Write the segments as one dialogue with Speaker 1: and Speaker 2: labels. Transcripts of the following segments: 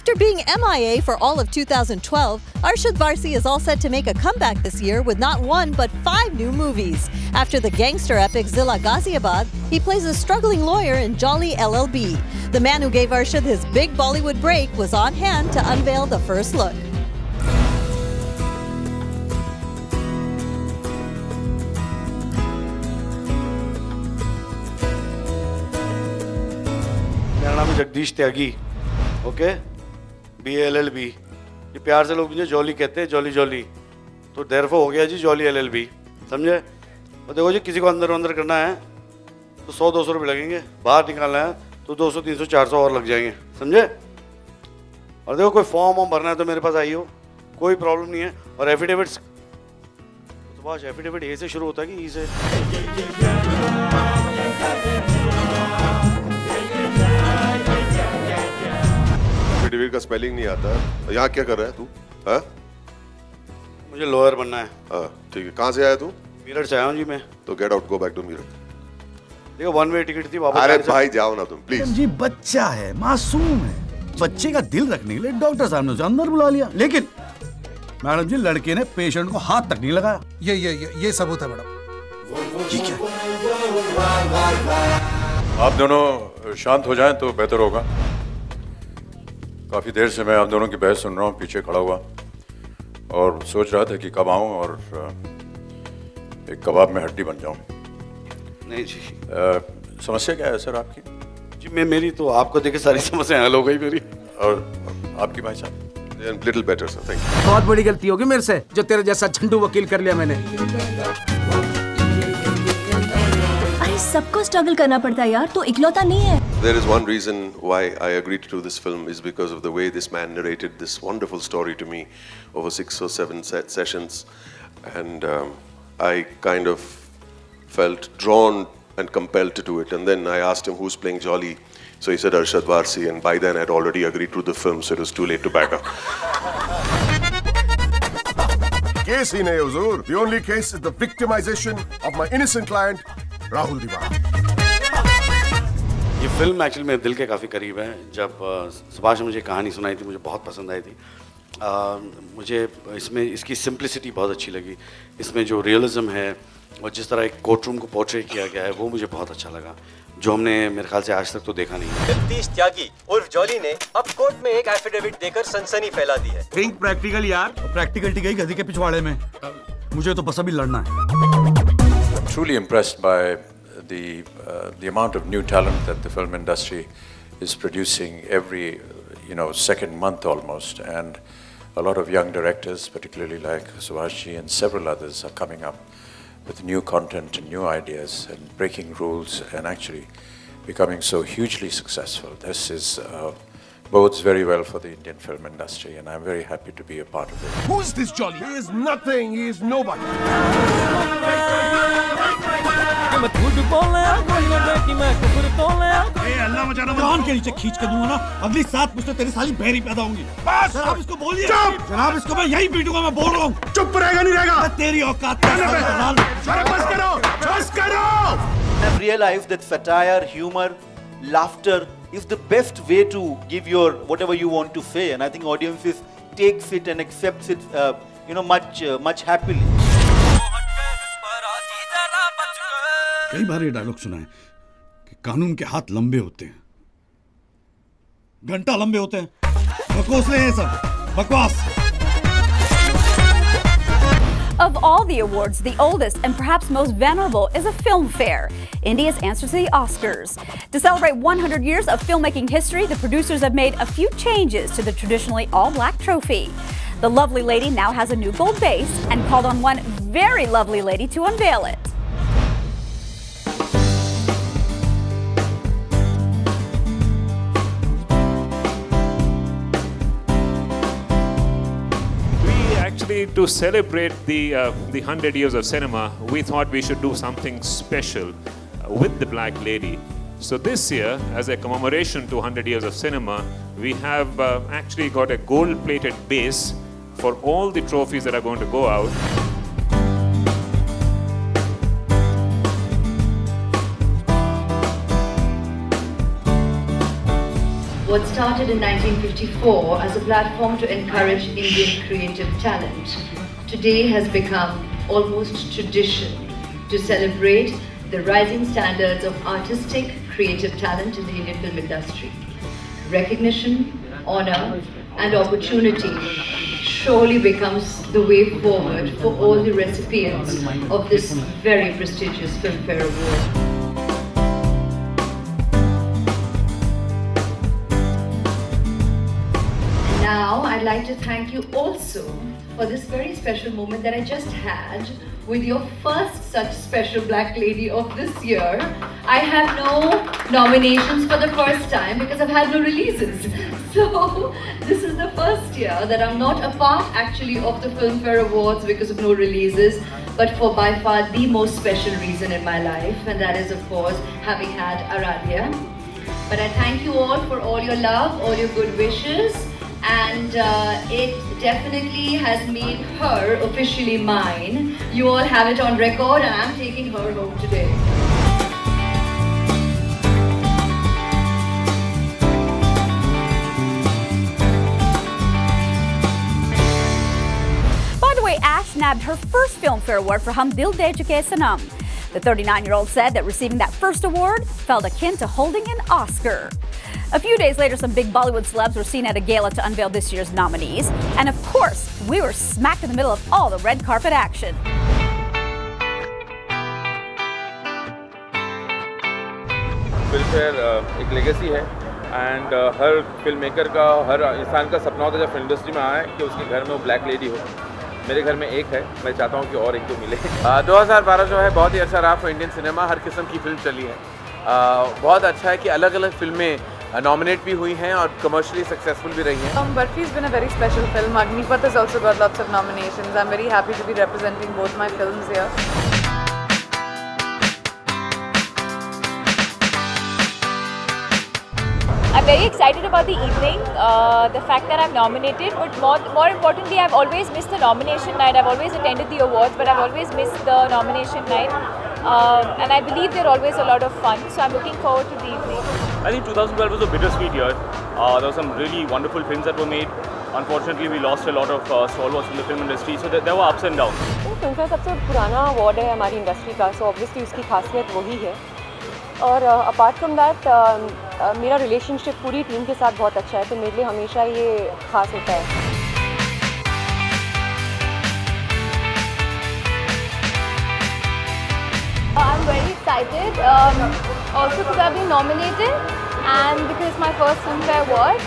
Speaker 1: After being MIA for all of 2012, Arshad Varsi is all set to make a comeback this year with not one but 5 new movies. After the gangster epic Zilla Ghaziabad, he plays a struggling lawyer in Jolly LLB. The man who gave Arshad his big Bollywood break was on hand to unveil the first look.
Speaker 2: मेरा नाम है जगदीश त्यागी, okay, BLLB। ये प्यार से लोग मुझे jolly कहते हैं, जॉली जॉली, तो देरफो हो गया जी जॉली LLB, समझे। और देखो जी, किसी को अंदर अंदर करना है तो 100-200 रुपये लगेंगे, बाहर निकालना है तो 200-300-400 और लग जाएंगे, समझे। और देखो, कोई फॉर्म वॉर्म भरना है तो मेरे पास आई हो, कोई प्रॉब्लम नहीं है। और एफिडेविट्स, सुभाष, एफिडेविट ए से शुरू होता है कि ई से?
Speaker 3: एफिडेविट का स्पेलिंग नहीं आता है। यहाँ क्या कर रहा है तू? हाँ?
Speaker 2: मुझे लॉयर बनना है।
Speaker 3: हाँ, ठीक है। कहाँ से आया तू?
Speaker 2: मीरठ से आया हूँ जी मैं।
Speaker 3: तो get out, go back to Meerut.
Speaker 2: देखो, 1 वे टिकट थी वापस।
Speaker 3: अरे भाई जाओ ना तुम, प्लीज।
Speaker 4: जी बच्चा है, मासूम है, बच्चे का दिल रखने के लिए डॉक्टर साहब ने उसे अंदर बुला लिया, लेकिन मैडम जी लड़के ने पेशेंट को हाथ तक नहीं लगाया।
Speaker 5: ये सबूत है मैडम।
Speaker 4: ठीक है,
Speaker 6: आप दोनों शांत हो जाएं तो बेहतर होगा। काफी देर से मैं आप दोनों की बहस सुन रहा हूँ, पीछे खड़ा हुआ, और सोच रहा था कि कब आऊं और एक कबाब में हड्डी बन जाऊं।
Speaker 2: नहीं जी।
Speaker 6: समस्या क्या है सर आपकी?
Speaker 2: जी मेरी तो आपको देखे सारी समस्याएं हल हो गई मेरी।
Speaker 6: और आपकी भाई साहब?
Speaker 3: Little better sir, thank you.
Speaker 5: बहुत बड़ी गलती होगी मेरे से जो तेरे जैसा झंडू वकील कर लिया मैंने।
Speaker 7: अरे सबको स्ट्रगल करना पड़ता है यार, तो इकलौता नहीं है।
Speaker 3: There is one reason why I agreed to do this film is because of the way this man narrated this wonderful story to me over 6 or 7 sessions, and I kind of felt drawn and compelled to do it. And then I asked him who's playing Jolly, so he said Arshad Varsi, and by then I'd already agreed to the film, so it was too late to back up.
Speaker 8: Case ही नहीं हुजूर, the only case is the victimization of my innocent client Rahul दीवान।
Speaker 2: ये film actually मेरे दिल के काफ़ी करीब है। जब सुभाष ने मुझे कहानी सुनाई थी, मुझे बहुत पसंद आई थी। मुझे इसमें इसकी सिंप्लिसिटी बहुत अच्छी लगी, इसमें जो रियलिज्म है और जिस तरह एक कोर्ट रूम को पोर्ट्रे किया गया है वो मुझे बहुत अच्छा लगा, जो हमने मेरे ख्याल से आज तक तो देखा नहीं है।
Speaker 9: जगदीश त्यागी उर्फ जॉली ने अब कोर्ट में एक एफिडेविट देकर सनसनी फैला दी है।
Speaker 4: थिंक प्रैक्टिकल यार। प्रैक्टिकलिटी गई गधी के पिछवाड़े में, मुझे तो बस अभी लड़ना है।
Speaker 6: I'm truly impressed by the amount of new talent that the film industry is producing every second month almost, and a lot of young directors, particularly like Subhashji and several others, are coming up with new content and new ideas and breaking rules and actually becoming so hugely successful. This is bodes very well for the Indian film industry, and I'm very happy to be a part of it.
Speaker 8: Who's this Jolly? He is nothing. He is nobody.
Speaker 4: अल्लाह मचाना, कान के नीचे खींच के दूंगा ना, अगली 7 मुझसे तेरी साली बहरी पैदा होंगी।
Speaker 8: बस
Speaker 4: जनाब इसको बोलिए।
Speaker 8: चुप!
Speaker 4: जनाब इसको मैं यही पीटूंगा, मैं बोल रहा हूँ।
Speaker 8: चुप रहेगा नहीं रहेगा?
Speaker 4: तेरी औकात है।
Speaker 8: बस करो, बस करो।
Speaker 9: I've realized that satire, humor, laughter is the best way to give your whatever you want to say, and I think audiences takes it and accepts it, much happily.
Speaker 4: कई बार ये डायलॉग सुना है कि कानून के हाथ लंबे होते हैं, घंटा लंबे होते हैं। बकवास है सब, बकवास।
Speaker 10: Of all the awards, the oldest and perhaps most venerable is a film fair, India's answer to the Oscars. To celebrate 100 years of filmmaking history, the producers have made a few changes to the traditionally all-black trophy. The lovely lady now has a new gold base and called on one very lovely lady to unveil it.
Speaker 11: Actually, to celebrate the 100 years of cinema, we thought we should do something special with the Black Lady. So this year, as a commemoration to 100 years of cinema, we have actually got a gold-plated base for all the trophies that are going to go out.
Speaker 12: what started in 1954 as a platform to encourage Indian creative talent, today has become almost tradition to celebrate the rising standards of artistic, creative talent in the Indian film industry. Recognition, honor, and opportunity surely becomes the way forward for all the recipients of this very prestigious Filmfare Award. Now, I'd like to thank you also for this very special moment that I just had with your first such special Black Lady of this year. I have no nominations for the first time because I've had no releases. So, this is the first year that I'm not a part actually of the Filmfare Awards because of no releases, but for by far the most special reason in my life, and that is of course having had Aradhya. But I thank you all for all your love, all your good wishes, and it definitely has made her officially mine. You all have it on record, and I'm taking her home today.
Speaker 10: By the way, Ash nabbed her first Filmfare Award for Hum Dil De Chuke Sanam. The 39-year-old said that receiving that first award felt akin to holding an Oscar. A few days later, some big Bollywood celebs were seen at a gala to unveil this year's nominees. And of course, we were smack in the middle of all the red carpet action.
Speaker 13: Filmfare एक legacy है and her film maker का, हर इंसान का सपना होता है जब film industry में आए कि उसके घर में वो ब्लैक लेडी हो। मेरे घर में एक है, मैं चाहता हूँ कि और एक तो मिले। 2012 जो है बहुत ही अच्छा रहा फॉर इंडियन सिनेमा, हर किस्म की फिल्म चली है। बहुत अच्छा है कि अलग अलग फिल्में नॉमिनेट भी हुई हैं और कमर्शियली सक्सेसफुल भी रही हैं।
Speaker 14: Barfi has been a very special film. Agnipath has also got lots of nominations. I'm very happy to be representing both my films here.
Speaker 15: I'm very excited about the evening, the fact that I'm nominated, but more importantly, I've always missed the nomination night. I've always attended the awards, but I've always missed the nomination night. And I believe they're always a lot of fun, so I'm looking forward to the evening.
Speaker 16: I think 2012 was a bittersweet year. There were some really wonderful films that were made. Unfortunately, we lost a lot of stalwarts in the film industry, so there were ups and downs.
Speaker 17: Filmfare सबसे पुराना award है हमारी industry का, so obviously उसकी खासियत वही है। और अपार्ट फ्रॉम दैट मेरा रिलेशनशिप पूरी टीम के साथ बहुत अच्छा है, तो मेरे लिए हमेशा ये खास होता है।
Speaker 15: I'm very excited, also because I've been nominated and because it's my first Filmfare Award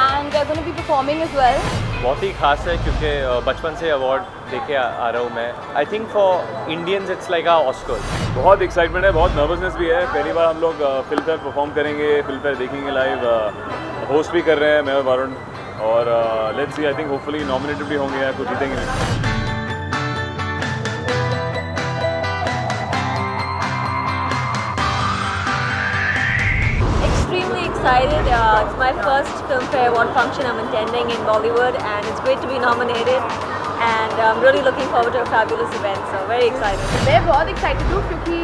Speaker 15: and we're going to be performing as well.
Speaker 16: बहुत ही खास है क्योंकि बचपन से अवार्ड देके आ रहा हूँ मैं। I think for Indians it's like a Oscar. बहुत एक्साइटमेंट है, बहुत नर्वसनेस भी है। पहली बार हम लोग फिल्मफेयर परफॉर्म करेंगे, फिल्मफेयर देखेंगे लाइव, होस्ट भी कर रहे हैं मैं और वरुण, और let's see, I think hopefully nominated भी होंगे या कुछ जीतेंगे भी।
Speaker 17: Excited. It's my first Filmfare Award function I'm attending in Bollywood, and it's great to be nominated. And I'm really looking forward to a fabulous event. So very excited.
Speaker 15: मैं बहुत excited हूँ क्योंकि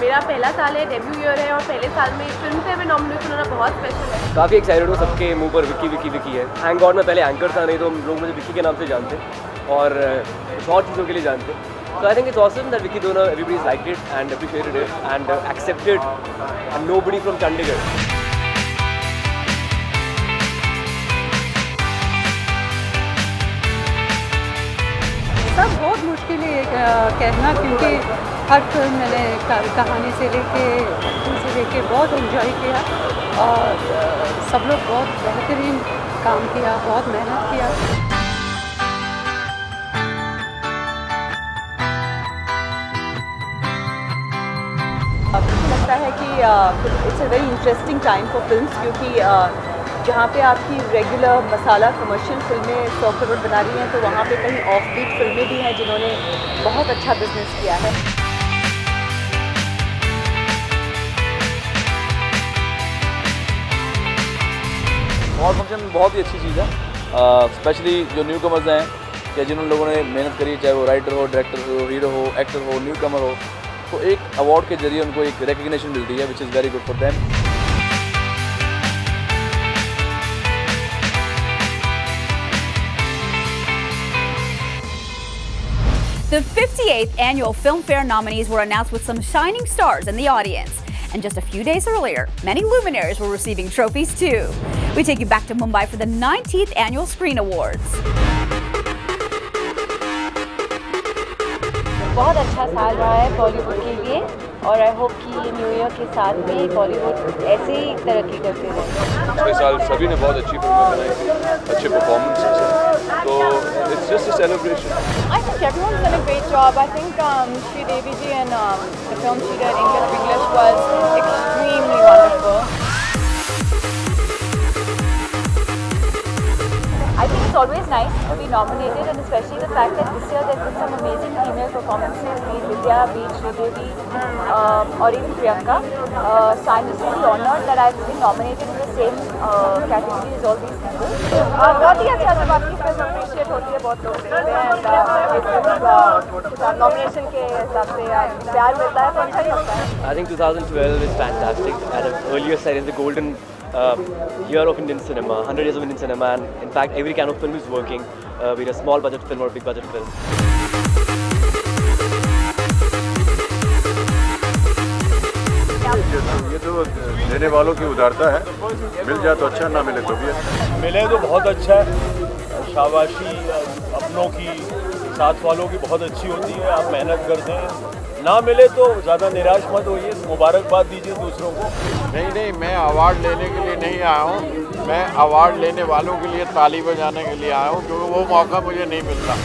Speaker 15: मेरा पहला साल है, डेब्यू ईयर है, और पहले साल में फिल्मफेयर में नॉमिनेशन होना बहुत स्पेशल है।
Speaker 18: काफ़ी एक्साइटेड हूँ, सबके मुंह पर विक्की विक्की विक्की है। थैंक गॉड मैं पहले एंकर था, नहीं तो लोग मुझे विक्की के नाम से जानते और बहुत चीज़ों के लिए जानते। So I think it's awesome that Vicky Dona, everybody's liked it and appreciated it and accepted, and nobody from Chandigarh.
Speaker 19: सब बहुत मुश्किल है कहना, क्योंकि हर फिल्म मैंने कहानी से लेके बहुत एंजॉय किया और सब लोग बहुत बेहतरीन काम किया, बहुत मेहनत किया।
Speaker 17: लगता है कि it's a very interesting time for films, क्योंकि जहाँ पे आपकी रेगुलर मसाला कमर्शियल फिल्में 100 करोड़ बना रही हैं, तो वहाँ पे कहीं ऑफ बीट फिल्में भी हैं जिन्होंने बहुत अच्छा बिजनेस किया है।
Speaker 20: अवार्ड फंक्शन बहुत ही अच्छी चीज़ है, स्पेशली जो न्यू कमर्स हैं या जिन लोगों ने मेहनत करी, चाहे वो राइटर हो, डायरेक्टर हो, हीरो हो, एक्टर हो, न्यू कमर हो, तो एक अवार्ड के जरिए उनको एक रिकग्निशन मिलती है, which is very good for them.
Speaker 10: The 58th annual Filmfare nominees were announced with some shining stars in the audience. And just a few days earlier, many luminaries were receiving trophies too. We take you back to Mumbai for the 19th annual Screen Awards.
Speaker 15: बहुत अच्छा साल रहा है बॉलीवुड के लिए और I hope कि new year के साथ में बॉलीवुड ऐसे ही तरक्की करते रहे।
Speaker 16: पिछले साल सभी ने बहुत अच्छी फिल्में बनाई थी, अच्छे परफॉर्मेंसेस हैं, तो it's just a celebration.
Speaker 15: I think everyone's done a great job. I think Sri Devi ji and the film she did English was extremely wonderful. I think it's always nice to be nominated, and especially the fact that this year there's been some amazing female performances, be it Vidya, be it Sridevi, or even Priyanka. So I'm just really honored that I've been nominated in the same category as all these people. बहुत ही अच्छा जब आपकी film appreciate होती है, बहुत लोग देखते हैं, नॉमिनेशन के हिसाब से प्यार मिलता है तो अच्छा ही लगता है।
Speaker 18: I think 2012 is fantastic. As I've earlier said, it's the golden year of Indian cinema, 100 years of Indian cinema, and in fact every kind of film is working, be it a small budget film or a big budget film.
Speaker 3: ये तो देने वालों की उदारता है, मिल जाए तो अच्छा, ना मिले तो भी अच्छा।
Speaker 16: मिले तो बहुत अच्छा है, शाबाशी अपनों की, साथ वालों की बहुत अच्छी होती है, आप मेहनत करते हैं, ना मिले तो ज़्यादा निराश मत होइए, मुबारकबाद दीजिए दूसरों को।
Speaker 6: नहीं, मैं अवार्ड लेने के लिए नहीं आया हूँ, मैं अवार्ड लेने वालों के लिए ताली बजाने के लिए आया हूँ, क्योंकि वो मौका मुझे नहीं मिलता।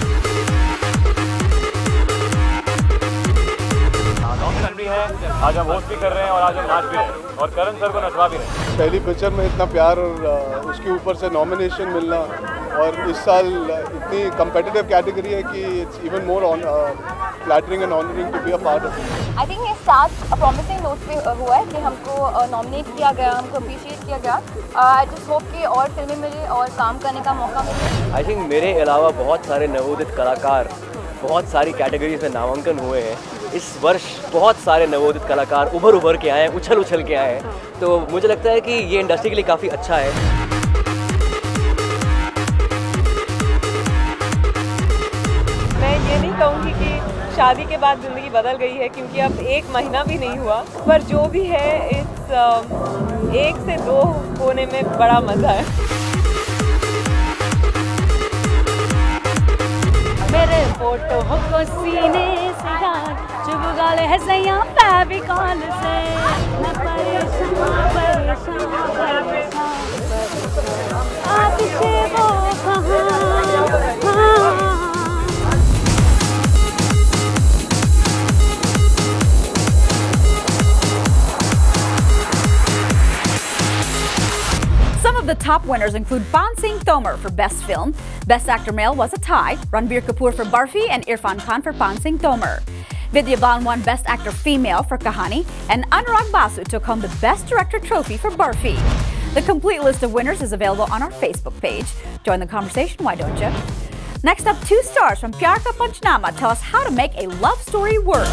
Speaker 16: नॉमिनेशन भी है, आज हम होस्ट भी कर रहे हैं और आज हम नाच भी रहे हैं और करण सर को नचवा भी रहे हैं।
Speaker 21: पहली पिक्चर में इतना प्यार और उसके ऊपर से नॉमिनेशन मिलना, और इस साल इतनी कम्पिटिटिव कैटेगरी है कि it's even more flattering and honouring to be a part of it.
Speaker 15: I think ये स्टार्ट प्रॉमिसिंग नोट पे हुआ है कि हमको नॉमिनेट किया गया, हमको अप्रिशिएट किया गया। आई जस्ट होप कि और फिल्में मिले और काम करने का मौका मिले।
Speaker 18: आई थिंक मेरे अलावा बहुत सारे नवोदित कलाकार बहुत सारी कैटेगरीज में नामांकन हुए हैं। इस वर्ष बहुत सारे नवोदित कलाकार उभर के आए हैं, उछल के आए हैं, तो मुझे लगता है कि ये इंडस्ट्री के लिए काफ़ी अच्छा है।
Speaker 14: मैं ये नहीं कहूँगी कि शादी के बाद ज़िंदगी बदल गई है, क्योंकि अब 1 महीना भी नहीं हुआ, पर जो भी है इस 1 से 2 होने में बड़ा मज़ा है।
Speaker 22: मेरे फोटो को सीने से यार चुभगा ले है सैया फेविकॉल से, मैं परेशान आपसे वो कहाँ।
Speaker 10: Some of the top winners include Ban Singh Tomar for Best Film. Best Actor Male was a tie, Ranbir Kapoor for Barfi and Irfan Khan for Ban Singh Tomar. Vidya Balan won Best Actor Female for Kahani, and Anurag Basu took home the Best Director trophy for Barfi. The complete list of winners is available on our Facebook page. Join the conversation, why don't you? Next up, 2 stars from Pyar Ka Panchnama tell us how to make a love story work.